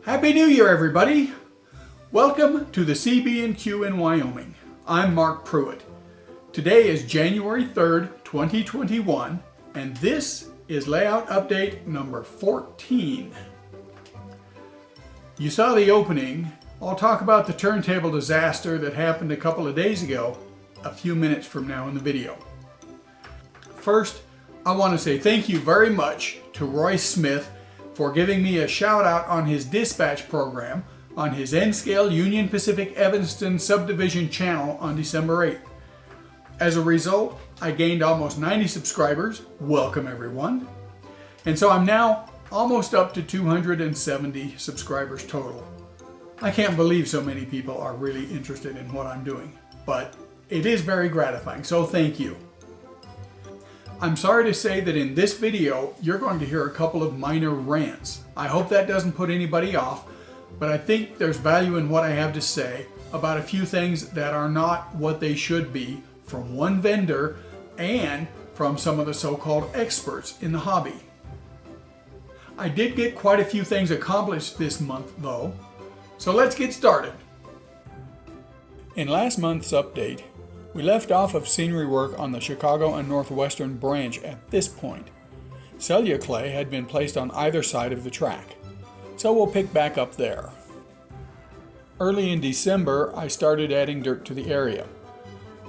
Happy New Year, everybody! Welcome to the CB&Q in Wyoming. I'm Mark Pruitt. Today is January 3rd, 2021, and this is layout update number 14. You saw the opening. I'll talk about the turntable disaster that happened a couple of days ago, a few minutes from now in the video. First, I want to say thank you very much to Roy Smith for giving me a shout out on his dispatch program on his N-Scale Union Pacific Evanston subdivision channel on December 8th. As a result, I gained almost 90 subscribers. Welcome everyone. And so I'm now almost up to 270 subscribers total. I can't believe so many people are really interested in what I'm doing, but it is very gratifying, so thank you. I'm sorry to say that in this video, you're going to hear a couple of minor rants. I hope that doesn't put anybody off, but I think there's value in what I have to say about a few things that are not what they should be from one vendor and from some of the so-called experts in the hobby. I did get quite a few things accomplished this month though, so let's get started. In last month's update, we left off of scenery work on the Chicago and Northwestern branch at this point. Cellular clay had been placed on either side of the track, so we'll pick back up there. Early in December, I started adding dirt to the area.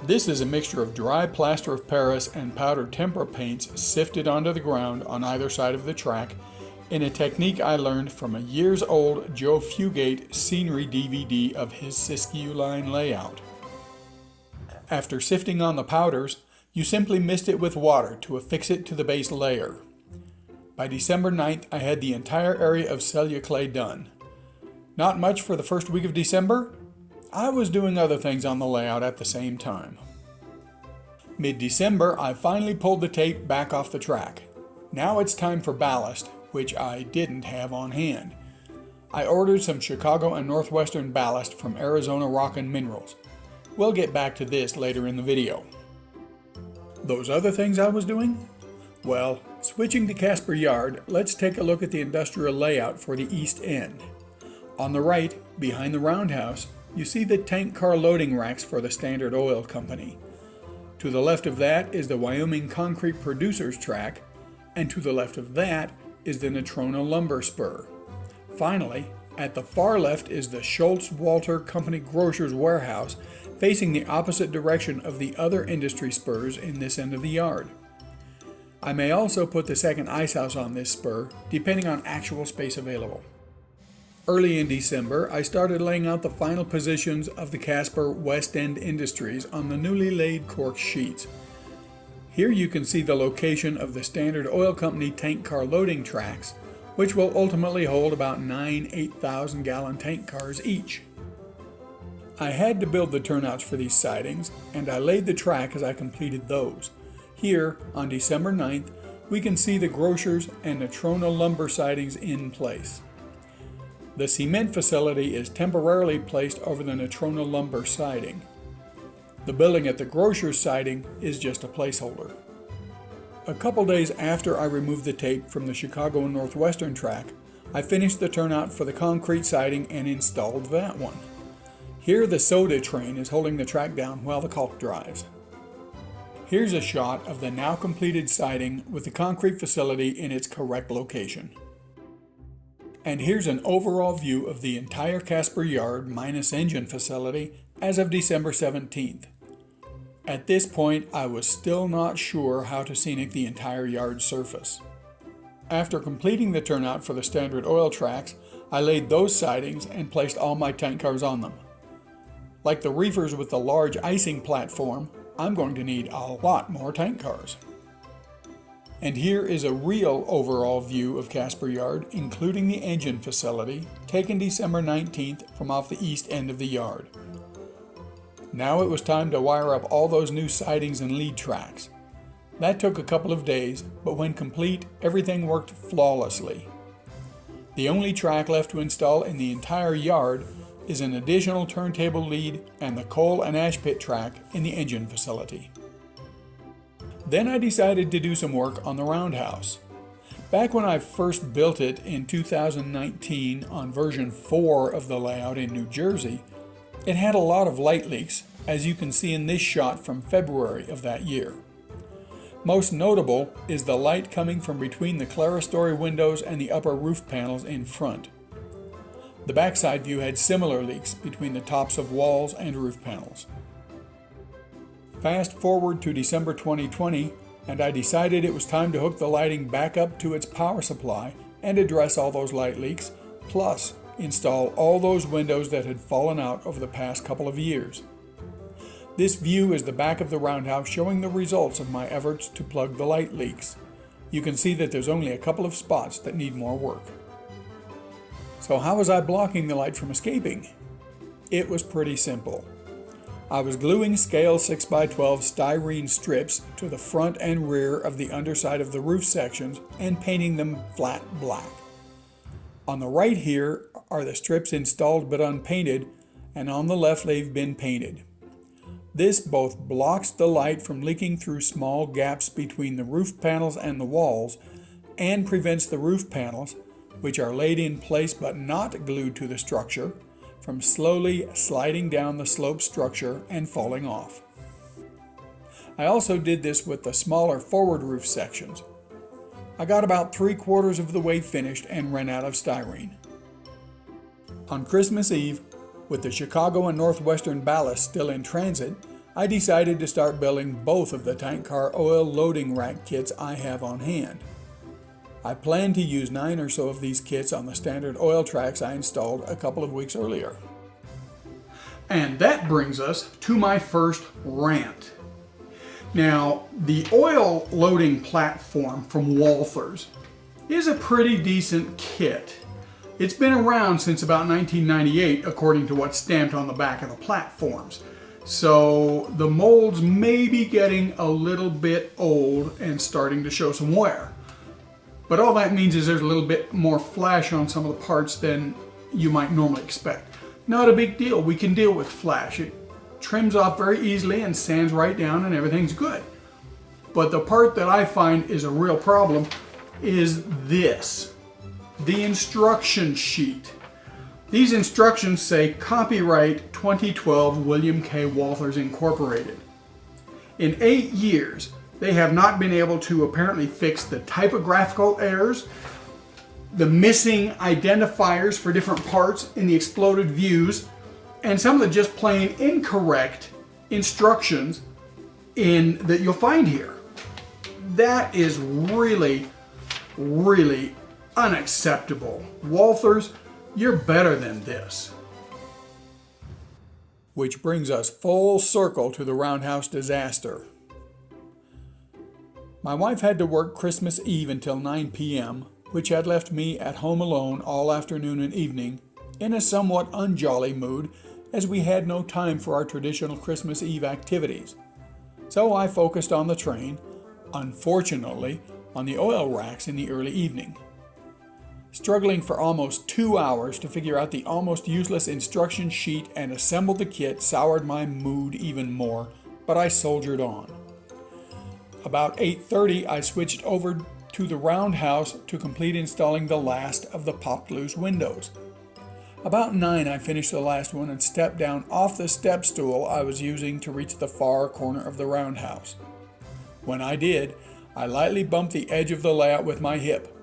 This is a mixture of dry plaster of Paris and powdered tempera paints sifted onto the ground on either side of the track in a technique I learned from a years-old Joe Fugate scenery DVD of his Siskiyou line layout. After sifting on the powders, you simply mist it with water to affix it to the base layer. By December 9th, I had the entire area of cellular clay done. Not much for the first week of December. I was doing other things on the layout at the same time. Mid-December, I finally pulled the tape back off the track. Now it's time for ballast, which I didn't have on hand. I ordered some Chicago and Northwestern ballast from Arizona Rock and Minerals. We'll get back to this later in the video. Those other things I was doing? Well, switching to Casper Yard, let's take a look at the industrial layout for the east end. On the right, behind the roundhouse, you see the tank car loading racks for the Standard Oil Company. To the left of that is the Wyoming Concrete Producers track, and to the left of that is the Natrona Lumber Spur. Finally, at the far left is the Schultz-Walter Company Grocer's Warehouse, facing the opposite direction of the other industry spurs in this end of the yard. I may also put the second ice house on this spur, depending on actual space available. Early in December, I started laying out the final positions of the Casper West End Industries on the newly laid cork sheets. Here you can see the location of the Standard Oil Company tank car loading tracks, which will ultimately hold about 9 8,000 gallon tank cars each. I had to build the turnouts for these sidings, and I laid the track as I completed those. Here, on December 9th, we can see the Grocers and Natrona lumber sidings in place. The cement facility is temporarily placed over the Natrona lumber siding. The building at the Grocers siding is just a placeholder. A couple days after I removed the tape from the Chicago and Northwestern track, I finished the turnout for the concrete siding and installed that one. Here the soda train is holding the track down while the caulk dries. Here's a shot of the now completed siding with the concrete facility in its correct location. And here's an overall view of the entire Casper Yard minus engine facility as of December 17th. At this point, I was still not sure how to scenic the entire yard surface. After completing the turnout for the Standard Oil tracks, I laid those sidings and placed all my tank cars on them. Like the reefers with the large icing platform, I'm going to need a lot more tank cars. And here is a real overall view of Casper Yard, including the engine facility, taken December 19th from off the east end of the yard. Now it was time to wire up all those new sidings and lead tracks. That took a couple of days, but when complete, everything worked flawlessly. The only track left to install in the entire yard is an additional turntable lead and the coal and ash pit track in the engine facility. Then I decided to do some work on the roundhouse. Back when I first built it in 2019 on version 4 of the layout in New Jersey, it had a lot of light leaks, as you can see in this shot from February of that year. Most notable is the light coming from between the clerestory windows and the upper roof panels in front. The backside view had similar leaks between the tops of walls and roof panels. Fast forward to December 2020, and I decided it was time to hook the lighting back up to its power supply and address all those light leaks, plus install all those windows that had fallen out over the past couple of years. This view is the back of the roundhouse showing the results of my efforts to plug the light leaks. You can see that there's only a couple of spots that need more work. So how was I blocking the light from escaping? It was pretty simple. I was gluing scale 6x12 styrene strips to the front and rear of the underside of the roof sections and painting them flat black. On the right here are the strips installed but unpainted, and on the left they've been painted. This both blocks the light from leaking through small gaps between the roof panels and the walls, and prevents the roof panels, which are laid in place but not glued to the structure, from slowly sliding down the slope structure and falling off. I also did this with the smaller forward roof sections. I got about 3/4 of the way finished and ran out of styrene. On Christmas Eve, with the Chicago and Northwestern ballast still in transit, I decided to start building both of the tank car oil loading rack kits I have on hand. I plan to use 9 or so of these kits on the standard oil tracks I installed a couple of weeks earlier. And that brings us to my first rant. Now, the oil loading platform from Walthers is a pretty decent kit. It's been around since about 1998, according to what's stamped on the back of the platforms. So the molds may be getting a little bit old and starting to show some wear. But all that means is there's a little bit more flash on some of the parts than you might normally expect. Not a big deal, we can deal with flash. It trims off very easily and sands right down and everything's good. But the part that I find is a real problem is this, the instruction sheet. These instructions say copyright 2012 William K. Walthers Incorporated. In 8 years, they have not been able to apparently fix the typographical errors, the missing identifiers for different parts in the exploded views, and some of the just plain incorrect instructions that you'll find here. That is really, really unacceptable. Walthers, you're better than this. Which brings us full circle to the roundhouse disaster. My wife had to work Christmas Eve until 9 p.m., which had left me at home alone all afternoon and evening, in a somewhat unjolly mood, as we had no time for our traditional Christmas Eve activities. So I focused on the train, unfortunately, on the oil racks in the early evening. Struggling for almost 2 hours to figure out the almost useless instruction sheet and assemble the kit soured my mood even more, but I soldiered on. About 8:30, I switched over to the roundhouse to complete installing the last of the popped loose windows. About 9, I finished the last one and stepped down off the step stool I was using to reach the far corner of the roundhouse. When I did, I lightly bumped the edge of the layout with my hip.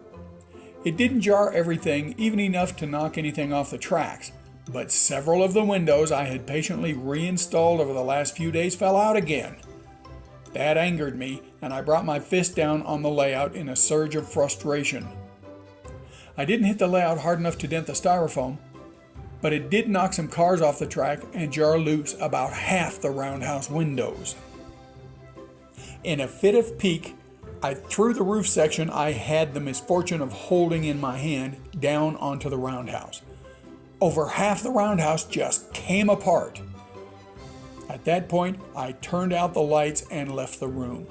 It didn't jar everything, even enough to knock anything off the tracks, but several of the windows I had patiently reinstalled over the last few days fell out again. That angered me, and I brought my fist down on the layout in a surge of frustration. I didn't hit the layout hard enough to dent the styrofoam, but it did knock some cars off the track and jar loose about half the roundhouse windows. In a fit of pique, I threw the roof section I had the misfortune of holding in my hand down onto the roundhouse. Over half the roundhouse just came apart. At that point, I turned out the lights and left the room.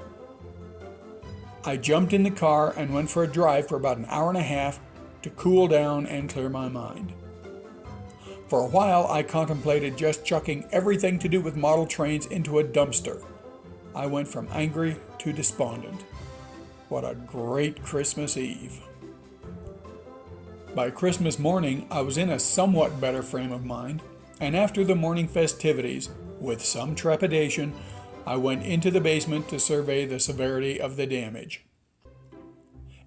I jumped in the car and went for a drive for about an hour and a half to cool down and clear my mind. For a while, I contemplated just chucking everything to do with model trains into a dumpster. I went from angry to despondent. What a great Christmas Eve. By Christmas morning, I was in a somewhat better frame of mind, and after the morning festivities, with some trepidation, I went into the basement to survey the severity of the damage.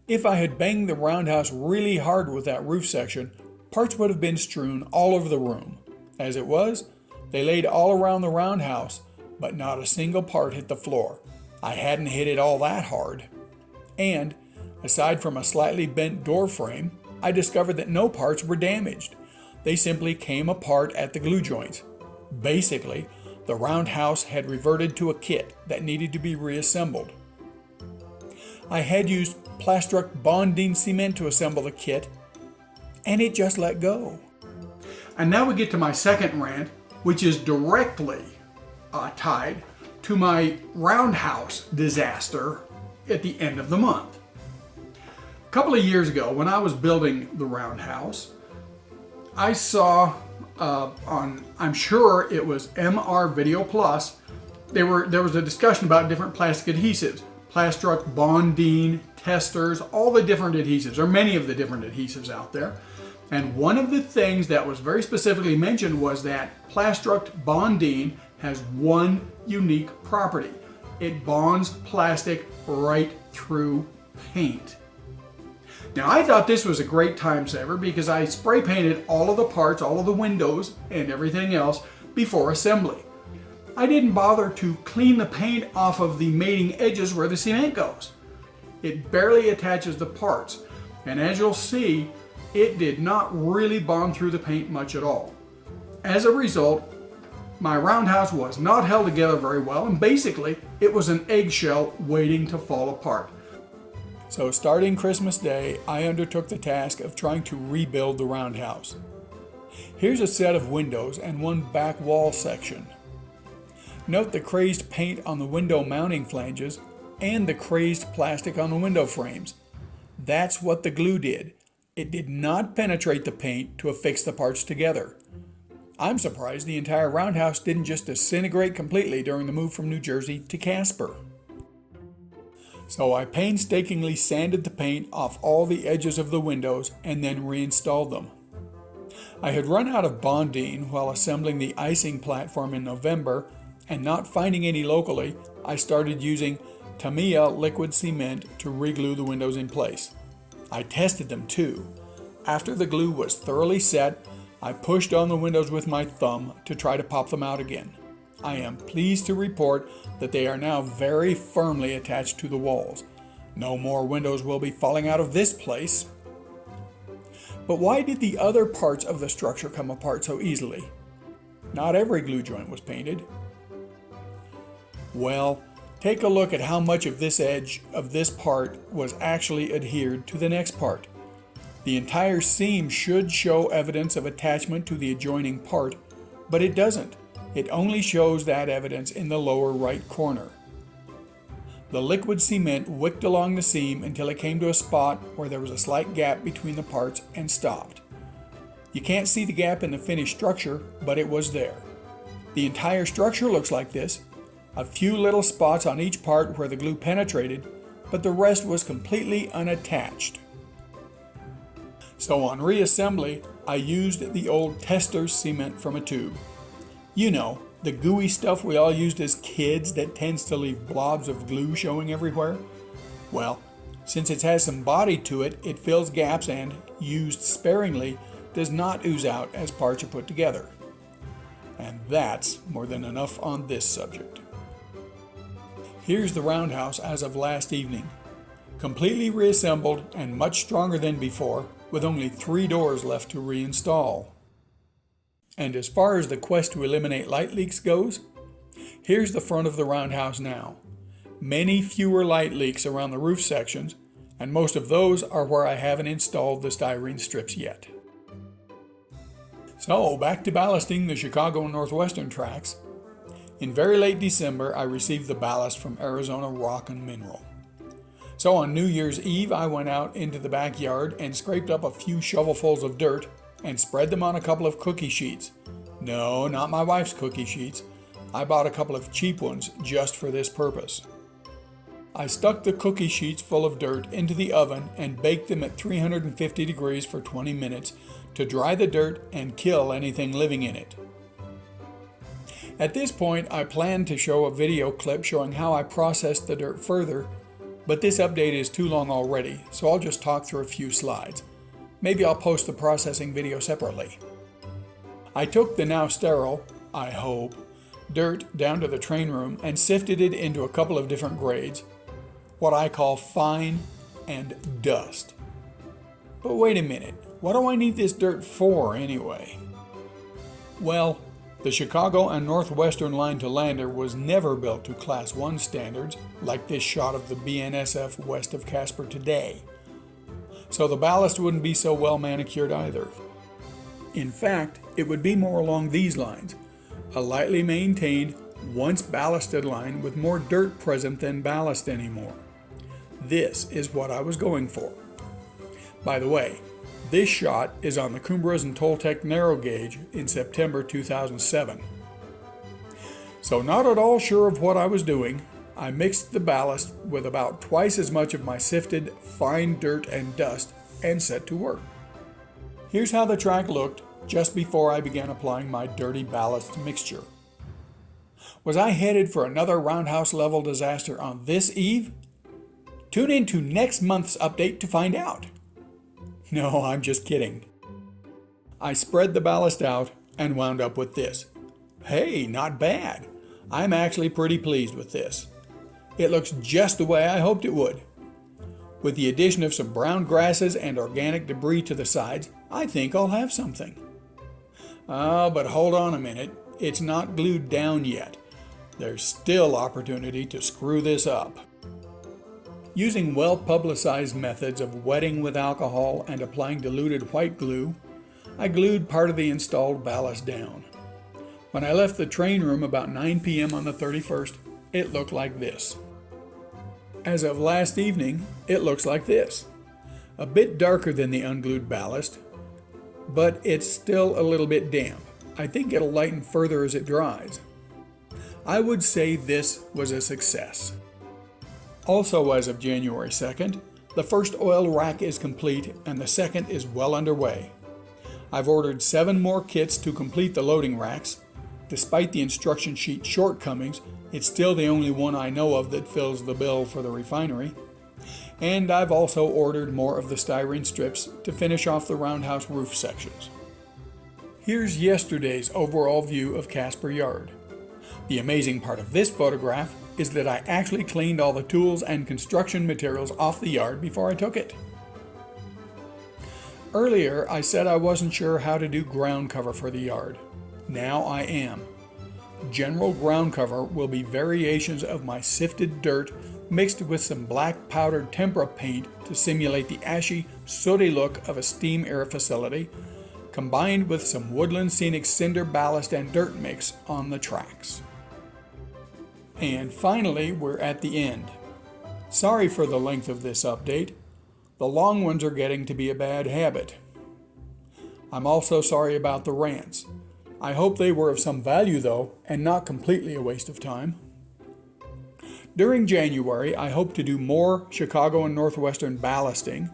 If I had banged the roundhouse really hard with that roof section, parts would have been strewn all over the room. As it was, they laid all around the roundhouse, but not a single part hit the floor. I hadn't hit it all that hard. And, aside from a slightly bent door frame, I discovered that no parts were damaged. They simply came apart at the glue joints. Basically, the roundhouse had reverted to a kit that needed to be reassembled. I had used Plastruct bonding cement to assemble the kit, and it just let go. And now we get to my second rant, which is directly tied to my roundhouse disaster at the end of the month. A couple of years ago, when I was building the roundhouse, I saw I'm sure it was MR Video Plus, there was a discussion about different plastic adhesives, Plastruct bonding, testers, all the different adhesives, or many of the different adhesives out there. And one of the things that was very specifically mentioned was that Plastruct bonding has one unique property. It bonds plastic right through paint. Now, I thought this was a great time saver because I spray painted all of the parts, all of the windows and everything else before assembly. I didn't bother to clean the paint off of the mating edges where the cement goes. It barely attaches the parts, and as you'll see, it did not really bond through the paint much at all. As a result, my roundhouse was not held together very well, and basically it was an eggshell waiting to fall apart. So starting Christmas Day, I undertook the task of trying to rebuild the roundhouse. Here's a set of windows and one back wall section. Note the crazed paint on the window mounting flanges and the crazed plastic on the window frames. That's what the glue did. It did not penetrate the paint to affix the parts together. I'm surprised the entire roundhouse didn't just disintegrate completely during the move from New Jersey to Casper. So I painstakingly sanded the paint off all the edges of the windows and then reinstalled them. I had run out of bonding while assembling the icing platform in November, and not finding any locally, I started using Tamiya liquid cement to reglue the windows in place. I tested them too. After the glue was thoroughly set, I pushed on the windows with my thumb to try to pop them out again. I am pleased to report that they are now very firmly attached to the walls. No more windows will be falling out of this place. But why did the other parts of the structure come apart so easily? Not every glue joint was painted. Well, take a look at how much of this edge of this part was actually adhered to the next part. The entire seam should show evidence of attachment to the adjoining part, but it doesn't. It only shows that evidence in the lower right corner. The liquid cement wicked along the seam until it came to a spot where there was a slight gap between the parts and stopped. You can't see the gap in the finished structure, but it was there. The entire structure looks like this. A few little spots on each part where the glue penetrated, but the rest was completely unattached. So on reassembly, I used the old Testor's cement from a tube. You know, the gooey stuff we all used as kids that tends to leave blobs of glue showing everywhere. Well, since it has some body to it, it fills gaps and, used sparingly, does not ooze out as parts are put together. And that's more than enough on this subject. Here's the roundhouse as of last evening. Completely reassembled and much stronger than before, with only 3 doors left to reinstall. And as far as the quest to eliminate light leaks goes, here's the front of the roundhouse now. Many fewer light leaks around the roof sections, and most of those are where I haven't installed the styrene strips yet. So back to ballasting the Chicago and Northwestern tracks. In very late December, I received the ballast from Arizona Rock and Mineral. So on New Year's Eve, I went out into the backyard and scraped up a few shovelfuls of dirt and spread them on a couple of cookie sheets. No, not my wife's cookie sheets. I bought a couple of cheap ones just for this purpose. I stuck the cookie sheets full of dirt into the oven and baked them at 350 degrees for 20 minutes to dry the dirt and kill anything living in it. At this point, I plan to show a video clip showing how I processed the dirt further, but this update is too long already, so I'll just talk through a few slides. Maybe I'll post the processing video separately. I took the now sterile, I hope, dirt down to the train room and sifted it into a couple of different grades, what I call fine and dust. But wait a minute, what do I need this dirt for anyway? Well, the Chicago and Northwestern line to Lander was never built to Class 1 standards like this shot of the BNSF west of Casper today. So the ballast wouldn't be so well manicured either. In fact, it would be more along these lines, a lightly maintained, once ballasted line with more dirt present than ballast anymore. This is what I was going for. By the way, this shot is on the Cumbres and Toltec narrow gauge in September 2007. So not at all sure of what I was doing, I mixed the ballast with about twice as much of my sifted fine dirt and dust and set to work. Here's how the track looked just before I began applying my dirty ballast mixture. Was I headed for another roundhouse level disaster on this eve? Tune in to next month's update to find out. No, I'm just kidding. I spread the ballast out and wound up with this. Hey, not bad. I'm actually pretty pleased with this. It looks just the way I hoped it would. With the addition of some brown grasses and organic debris to the sides, I think I'll have something. Oh, but hold on a minute. It's not glued down yet. There's still opportunity to screw this up. Using well-publicized methods of wetting with alcohol and applying diluted white glue, I glued part of the installed ballast down. When I left the train room about 9 p.m. on the 31st, it looked like this. As of last evening, it looks like this. A bit darker than the unglued ballast, but it's still a little bit damp. I think it'll lighten further as it dries. I would say this was a success. Also, as of January 2nd, the first oil rack is complete and the second is well underway. I've ordered 7 more kits to complete the loading racks. Despite the instruction sheet shortcomings, it's still the only one I know of that fills the bill for the refinery. And I've also ordered more of the styrene strips to finish off the roundhouse roof sections. Here's yesterday's overall view of Casper Yard. The amazing part of this photograph is that I actually cleaned all the tools and construction materials off the yard before I took it. Earlier, I said I wasn't sure how to do ground cover for the yard. Now I am. General ground cover will be variations of my sifted dirt mixed with some black powdered tempera paint to simulate the ashy, sooty look of a steam air facility, combined with some woodland scenic cinder ballast and dirt mix on the tracks. And finally, we're at the end. Sorry for the length of this update. The long ones are getting to be a bad habit. I'm also sorry about the rants. I hope they were of some value though, and not completely a waste of time. During January, I hope to do more Chicago and Northwestern ballasting,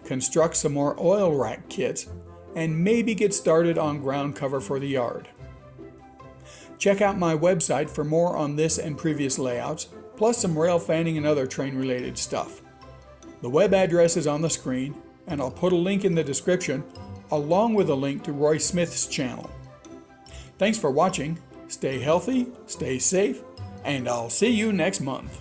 construct some more oil rack kits, and maybe get started on ground cover for the yard. Check out my website for more on this and previous layouts, plus some rail fanning and other train-related stuff. The web address is on the screen, and I'll put a link in the description, along with a link to Roy Smith's channel. Thanks for watching, stay healthy, stay safe, and I'll see you next month.